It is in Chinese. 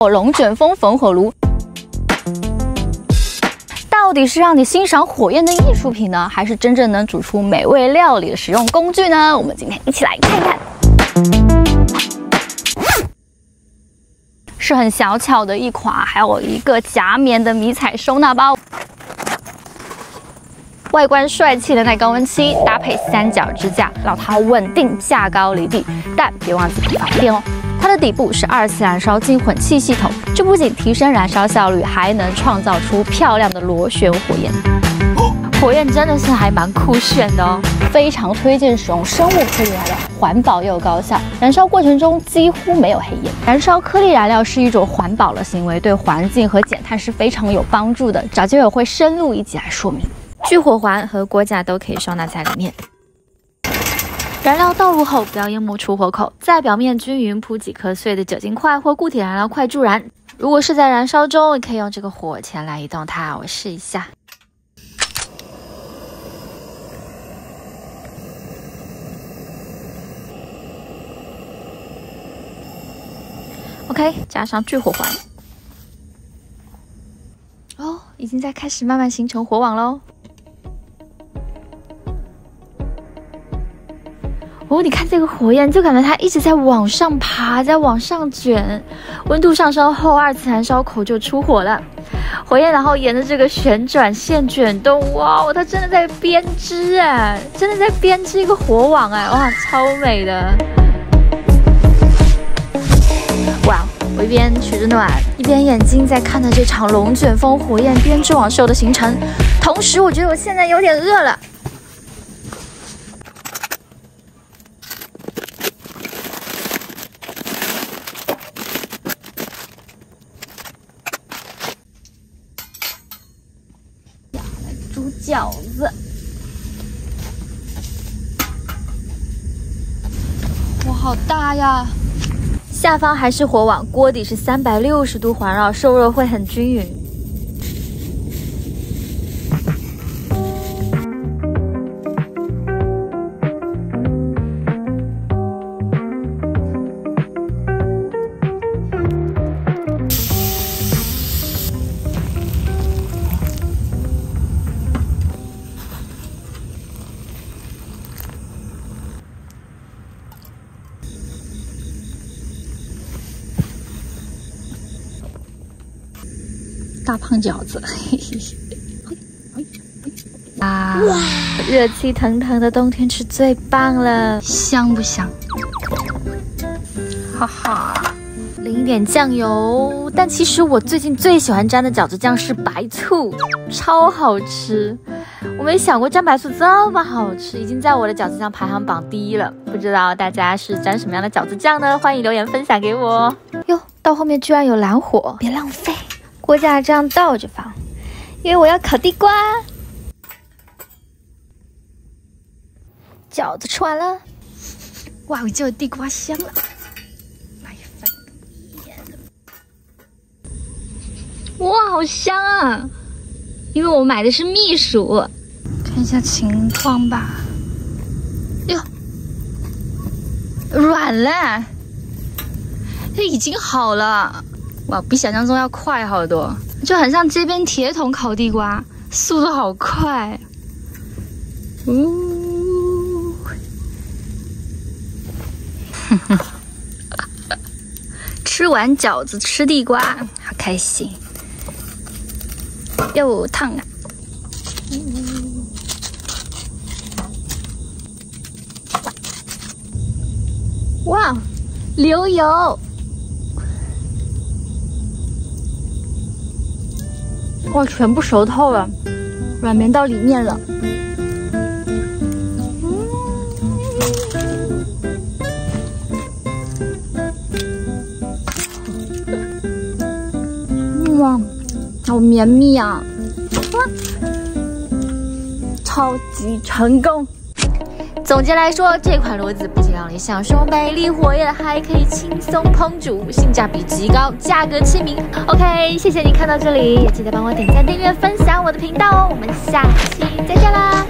龙卷风焚火炉到底是让你欣赏火焰的艺术品呢，还是真正能煮出美味料理的实用工具呢？我们今天一起来看看。是很小巧的一款，还有一个夹棉的迷彩收纳包。 外观帅气的耐高温漆，搭配三角支架，让它稳定架高离地。但别忘记防电哦。它的底部是2次燃烧进混气系统，这不仅提升燃烧效率，还能创造出漂亮的螺旋火焰。火焰真的是还蛮酷炫的哦，非常推荐使用生物颗粒燃料，环保又高效。燃烧过程中几乎没有黑烟。燃烧颗粒燃料是一种环保的行为，对环境和减碳是非常有帮助的。找机会会深入一集来说明。 聚火环和锅架都可以收纳在里面。燃料倒入后，不要淹没出火口，在表面均匀铺几颗碎的酒精块或固体燃料块助燃。如果是在燃烧中，也可以用这个火钳来移动它。我试一下。OK， 加上聚火环。哦，已经在开始慢慢形成火网喽。 哦，你看这个火焰，就感觉它一直在往上爬，在往上卷。温度上升后，2次燃烧口就出火了。火焰然后沿着这个旋转线卷动，哇，它真的在编织哎，真的在编织一个火网哎，哇，超美的。哇，我一边取着暖，一边眼睛在看着这场龙卷风火焰编织网秀的形成，同时我觉得我现在有点饿了。 煮饺子，火好大呀！下方还是火网，锅底是360度环绕，受热会很均匀。大胖饺子，嘿嘿嘿，啊！哇，热气腾腾的冬天吃最棒了，香不香？哈哈，淋一点酱油。但其实我最近最喜欢沾的饺子酱是白醋，超好吃。我没想过沾白醋这么好吃，已经在我的饺子酱排行榜第1了。不知道大家是沾什么样的饺子酱呢？欢迎留言分享给我。哟，到后面居然有蓝火，别浪费。 锅架这样倒着放，因为我要烤地瓜。饺子吃完了，哇，我就有地瓜香了。来翻个面，哇，好香啊！因为我买的是蜜薯，看一下情况吧。哟，软了，它已经好了。 哇，比想象中要快好多，就很像街边铁桶烤地瓜，速度好快。吃完饺子吃地瓜，好开心。又烫啊！哇，流油！ 哇，全部熟透了，软绵到里面了。哇，好绵密啊！超级成功。总结来说，这款炉子不仅让你享受美丽火焰，还可以轻松烹煮，性价比极高，价格亲民。OK， 谢谢你看到这里，也记得帮我点赞、订阅、分享我的频道哦。我们下期再见啦！